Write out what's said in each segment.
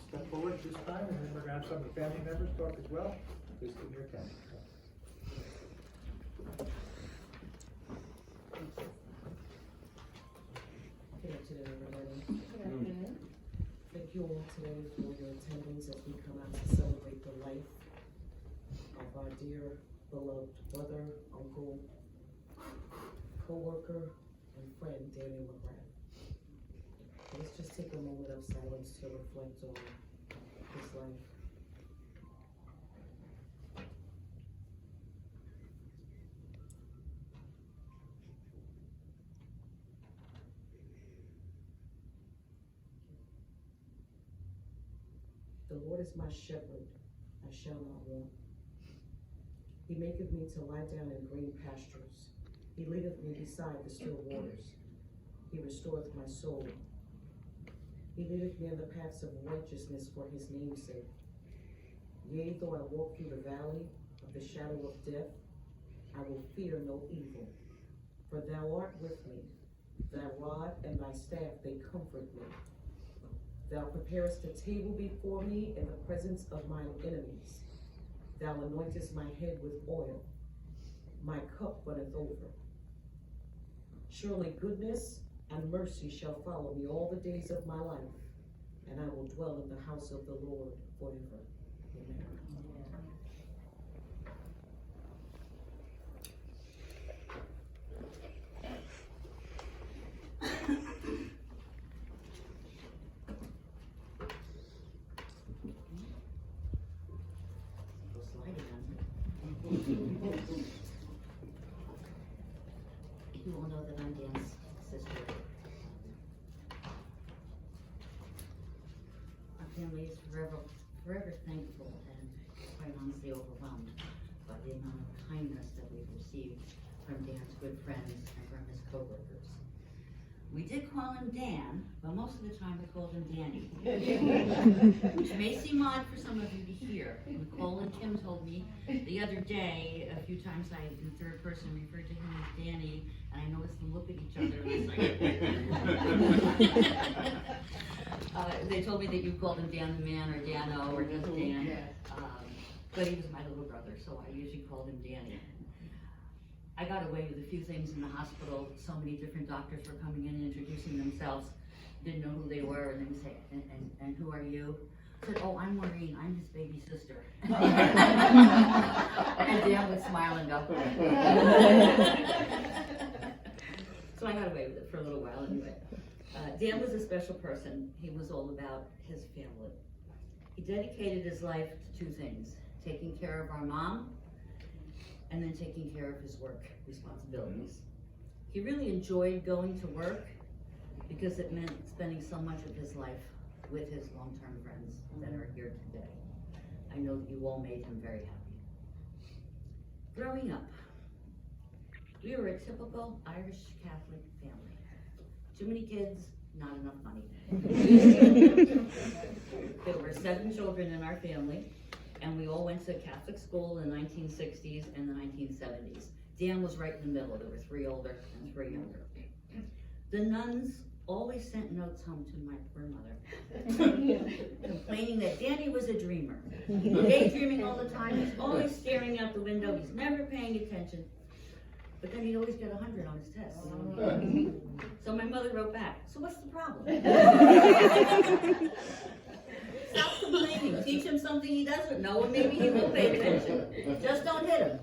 step forward this time, and then we're gonna have some of the family members talk as well. Please give me your attention. Good afternoon, everybody. Thank you all today for your attendance as we come out to celebrate the life of our dear beloved brother, uncle, co-worker, and friend, Daniel McGrath. Let's just take a moment of silence to reflect on his life. The Lord is my shepherd, I shall not want. He maketh me to lie down in green pastures. He leadeth me beside the still waters. He restoreth my soul. He leadeth me in the paths of righteousness for his name's sake. Yea, though I walk through the valley of the shadow of death, I will fear no evil. For thou art with me. Thy rod and thy staff, they comfort me. Thou preparest a table before me in the presence of mine enemies. Thou anointest my head with oil. My cup runneth over. Surely goodness and mercy shall follow me all the days of my life, and I will dwell in the house of the Lord forever. Amen. You all know that I'm Dan's sister. Our family is forever thankful and quite honestly overwhelmed by the amount of kindness that we've received from Dan's good friends and from his co-workers. We did call him Dan, but most of the time we called him Danny. Which may seem odd for some of you to hear. Nicole and Tim told me the other day, a few times I, in the third person, referred to him as Danny, and I noticed them look at each other and it's like, they told me that you called him Dan the Man or Dano or just Dan. But he was my little brother, so I usually called him Danny. I got away with a few things in the hospital. So many different doctors were coming in and introducing themselves. Didn't know who they were, and then would say, and who are you? I said, oh, I'm Maureen, I'm his baby sister. And Dan would smile and go. So I got away with it for a little while anyway. Dan was a special person. He was all about his family. He dedicated his life to two things: taking care of our mom, and then taking care of his work responsibilities. He really enjoyed going to work because it meant spending so much of his life with his long-term friends that are here today. I know that you all made him very happy. Growing up, we were a typical Irish Catholic family. Too many kids, not enough money. There were 7 children in our family, and we all went to Catholic school in the 1960s and the 1970s. Dan was right in the middle. There were 3 older and 3 younger. The nuns always sent notes home to my poor mother, complaining that Danny was a dreamer. Daydreaming all the time, he's always staring out the window, he's never paying attention. But then he'd always get 100 on his test. So my mother wrote back, so what's the problem? Stop complaining. Teach him something he doesn't know, and maybe he will pay attention. Just don't hit him.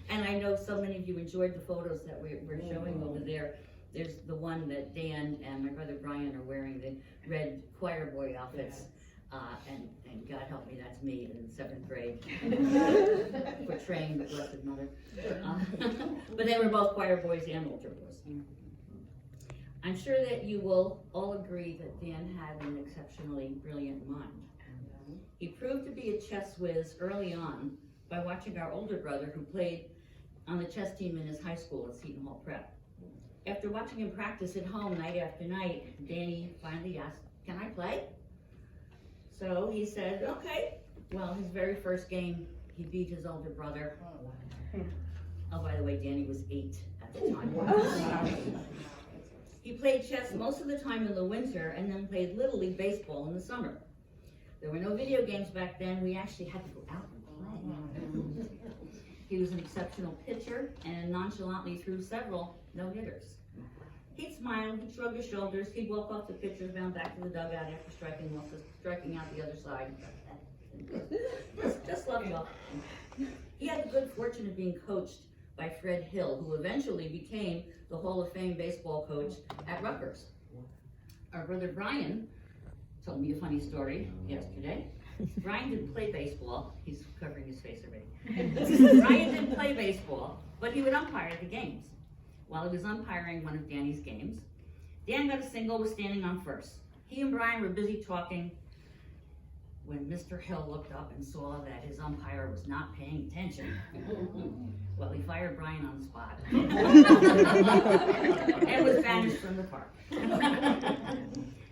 And I know so many of you enjoyed the photos that we're showing over there. There's the one that Dan and my brother Brian are wearing, the red choir boy outfits. And God help me, that's me in 7th grade, portraying the Blessed Mother. But they were both choir boys and altar boys. I'm sure that you will all agree that Dan had an exceptionally brilliant mind. He proved to be a chess whiz early on by watching our older brother, who played on the chess team in his high school at Seton Hall Prep. After watching him practice at home night after night, Danny finally asked, "Can I play?" So he said, okay. Well, his very first game, he beat his older brother. Oh, by the way, Danny was 8 at the time. He played chess most of the time in the winter and then played Little League baseball in the summer. There were no video games back then. We actually had to go out and play. He was an exceptional pitcher and nonchalantly threw several no-hitters. He'd smile, he'd shrug his shoulders, he'd walk off the pitcher's mound back to the dugout after striking out the other side. Just love y'all. He had the good fortune of being coached by Fred Hill, who eventually became the Hall of Fame baseball coach at Rutgers. Our brother Brian told me a funny story yesterday. Brian didn't play baseball. He's covering his face already. Brian didn't play baseball, but he would umpire the games. While he was umpiring one of Danny's games, Dan got a single, was standing on first. He and Brian were busy talking when Mr. Hill looked up and saw that his umpire was not paying attention. Well, he fired Brian on the spot and was banished from the park.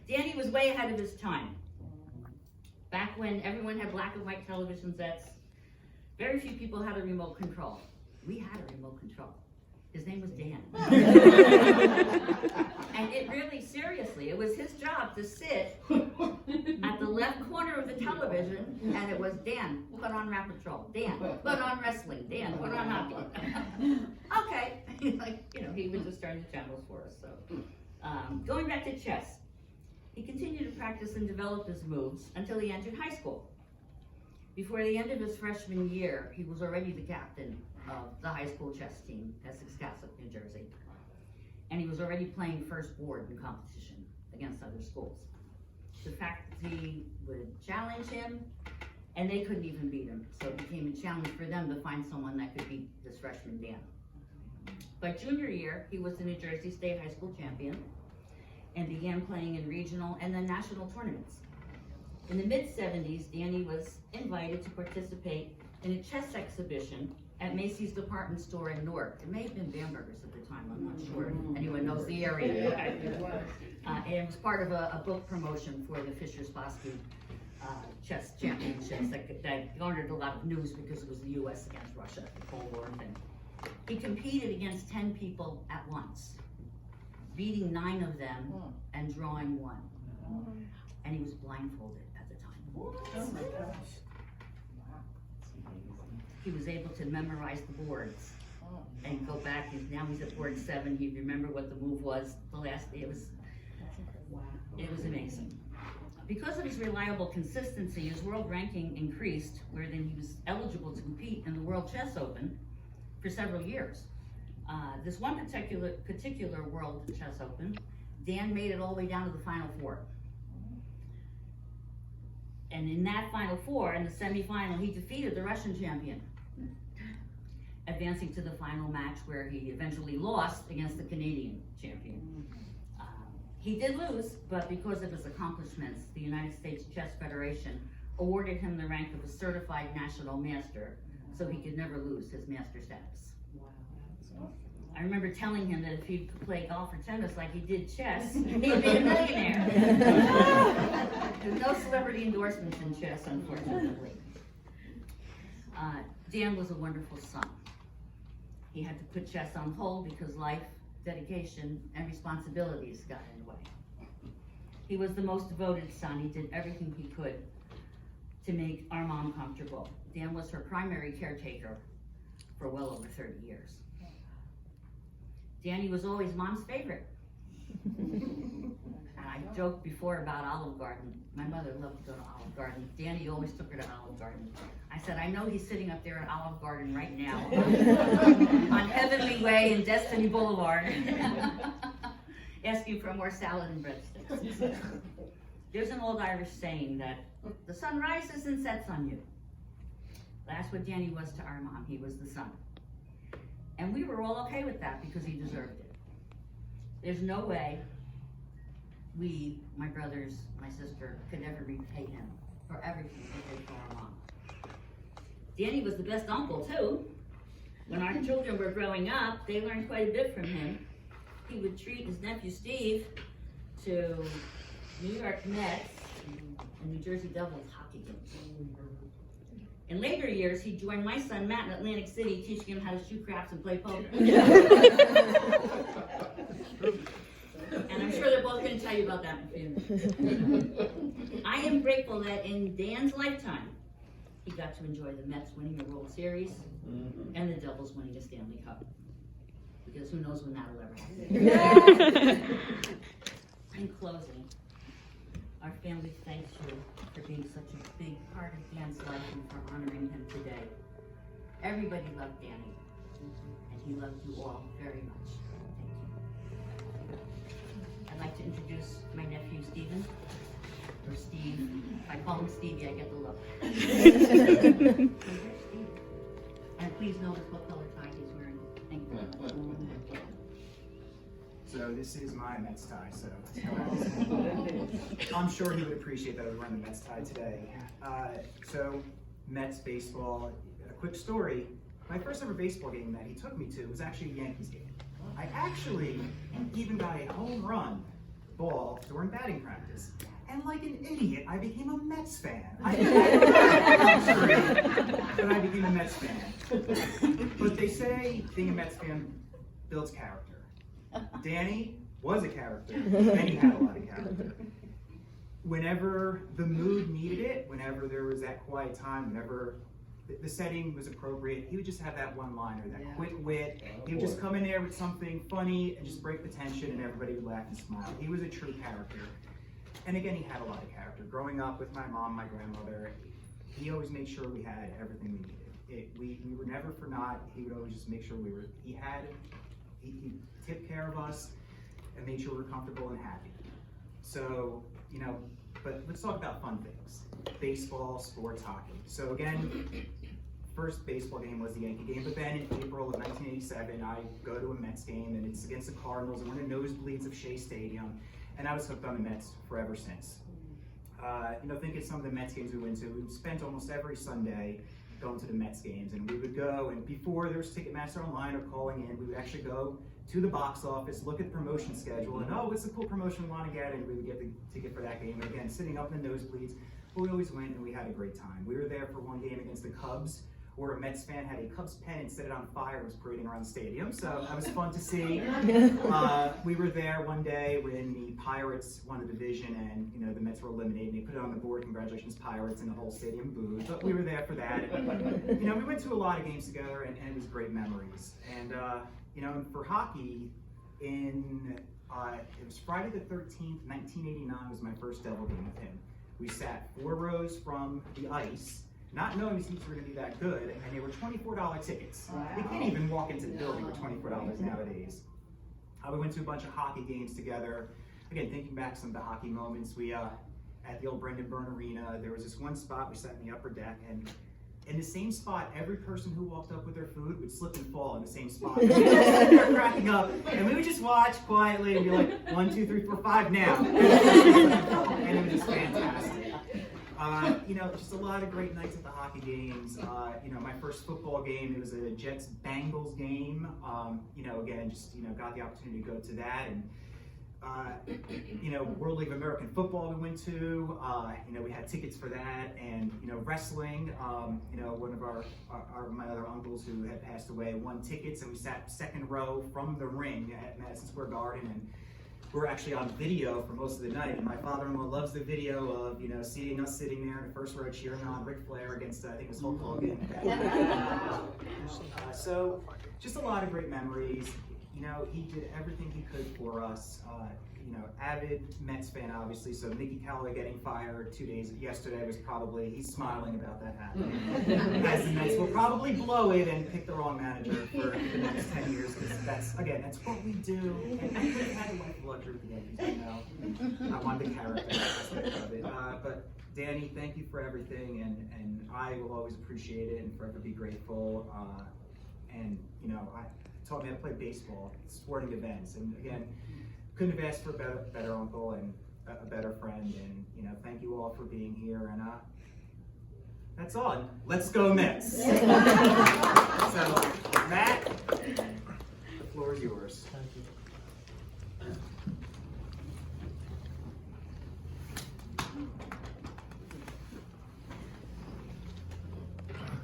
Danny was way ahead of his time. Back when everyone had black and white television sets, very few people had a remote control. We had a remote control. His name was Dan. And it really, seriously, it was his job to sit at the left corner of the television, and it was Dan, put on Rapid Patrol. Dan, put on wrestling. Dan, put on hockey. Okay. He would just turn the channels for us. So, going back to chess, he continued to practice and develop his moves until he entered high school. Before the end of his freshman year, he was already the captain of the high school chess team at Ciscasset, New Jersey. And he was already playing first board in competition against other schools. The faculty would challenge him, and they couldn't even beat him. So it became a challenge for them to find someone that could beat this freshman Dan. By junior year, he was the New Jersey State High School champion and began playing in regional and then national tournaments. In the mid-70s, Danny was invited to participate in a chess exhibition at Macy's department store in Newark. It may have been Bamberger's at the time, I'm not sure if anyone knows the area. And it was part of a book promotion for the Fischer-Spassky chess championships that garnered a lot of news because it was the US against Russia, the Cold War thing. He competed against 10 people at once, beating 9 of them and drawing 1. And he was blindfolded at the time. Oh my gosh. He was able to memorize the boards and go back, and now he's at board 7. He'd remember what the move was the last day. It was amazing. Because of his reliable consistency, his world ranking increased, where then he was eligible to compete in the World Chess Open for several years. This one particular World Chess Open, Dan made it all the way down to the Final Four. And in that Final Four, in the semifinal, he defeated the Russian champion, advancing to the final match where he eventually lost against the Canadian champion. He did lose, but because of his accomplishments, the United States Chess Federation awarded him the rank of a certified national master, so he could never lose his master status. I remember telling him that if he could play golf or tennis like he did chess, he'd be a millionaire. There's no celebrity endorsements in chess, unfortunately. Dan was a wonderful son. He had to put chess on hold because life, dedication, and responsibilities got in the way. He was the most devoted son. He did everything he could to make our mom comfortable. Dan was her primary caretaker for well over 30 years. Danny was always mom's favorite. And I joked before about Olive Garden. My mother loved to go to Olive Garden. Danny always took her to Olive Garden. I said, I know he's sitting up there at Olive Garden right now on Heavenly Way and Destiny Boulevard asking for more salad and breadsticks. There's an old Irish saying that the sun rises and sets on you. That's what Danny was to our mom. He was the sun. And we were all okay with that because he deserved it. There's no way we, my brothers, my sister, could ever repay him for everything he did for our mom. Danny was the best uncle too. When our children were growing up, they learned quite a bit from him. He would treat his nephew Steve to New York Mets and New Jersey Devils hockey games. In later years, he joined my son Matt in Atlantic City, teaching him how to shoot craps and play poker. grateful that in Dan's lifetime, he got to enjoy the Mets winning the World Series and the Devils winning a Stanley Cup. Because who knows when that'll ever happen. In closing, our family thanks you for being such a big part of Dan's life and for honoring him today. Everybody loved Danny, and he loved you all very much. Thank you. I'd like to introduce my nephew, Stephen, or Steve. If I call him Stevie, I get the look. And please notice what color tie he's wearing. Thank you. So this is my Mets tie, so I'm sure he would appreciate that I was wearing the Mets tie today. So Mets baseball, a quick story. My first ever baseball game that he took me to was actually a Yankees game. I actually even got a home run ball during batting practice. And like an idiot, I became a Mets fan. I became a Mets fan. But they say being a Mets fan builds character. Danny was a character, and he had a lot of character. Whenever the mood needed it, whenever there was that quiet time, whenever the setting was appropriate, he would just have that one-liner, that quick wit. He would just come in there with something funny and just break the tension, and everybody would laugh and smile. He was a true character. And again, he had a lot of character. Growing up with my mom, my grandmother, he always made sure we had everything we needed. We were never for naught. He would always just make sure he took care of us and made sure we were comfortable and happy. So, but let's talk about fun things. Baseball, sports, hockey. So again, first baseball game was the Yankee game, but then in April of 1987, I go to a Mets game, and it's against the Cardinals, and we're in the nosebleeds of Shea Stadium, and I was hooked on the Mets forever since. Think of some of the Mets games we went to. We spent almost every Sunday going to the Mets games, and we would go, and before there was Ticketmaster online or calling in, we would actually go to the box office, look at the promotion schedule, and what's the cool promotion we want to get, and we would get the ticket for that game. And again, sitting up in the nosebleeds, but we always went and we had a great time. We were there for one game against the Cubs, where a Mets fan had a Cubs pen and set it on fire and was parading around the stadium, so that was fun to see. We were there one day when the Pirates won the division and the Mets were eliminated. They put it on the board, congratulations Pirates, and the whole stadium booed, but we were there for that. And, we went to a lot of games together, and it was great memories. And for hockey, it was Friday the 13th, 1989 was my first Devil game with him. We sat 4 rows from the ice, not knowing the seats were going to be that good, and they were $24 tickets. Wow. You can't even walk into the building for $24 nowadays. We went to a bunch of hockey games together. Again, thinking back some of the hockey moments, we at the old Brendan Byrne Arena, there was this one spot, we sat in the upper deck, and in the same spot, every person who walked up with their food would slip and fall in the same spot. And we were just there cracking up, and we would just watch quietly and be like, 1, 2, 3, 4, 5 now. And it was just fantastic. Just a lot of great nights at the hockey games. My first football game, it was a Jets-Bengals game. Again, got the opportunity to go to that. And, World League of American Football we went to. We had tickets for that. And, wrestling, one of my other uncles who had passed away won tickets, and we sat second row from the ring at Madison Square Garden. And we're actually on video for most of the night, and my father-in-law loves the video of, seeing us sitting there in the first row cheering on Ric Flair against, I think it was Hulk Hogan. So, just a lot of great memories. He did everything he could for us. Avid Mets fan, obviously, so Mickey Callaway getting fired yesterday was probably, he's smiling about that happening. As the Mets will probably blow it and pick the wrong manager for the next 10 years, because that's what we do. And I could have had a life of luxury with the Yankees, I want the character aspect of it. But Danny, thank you for everything, and I will always appreciate it and forever be grateful. I taught me how to play baseball, sporting events, and again, couldn't have asked for a better uncle and a better friend, and thank you all for being here, and that's all. Let's go Mets. So, Matt, the floor is yours. Thank you.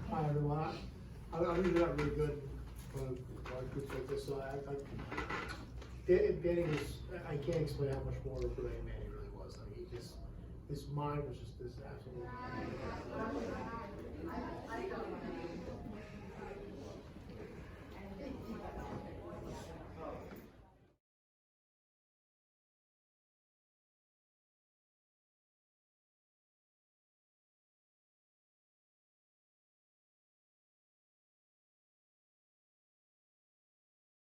Hi everyone. I'm really not really good on groups like this, so Danny was, I can't explain how much more of a brilliant man he really was. I mean, His mind was just this absolute.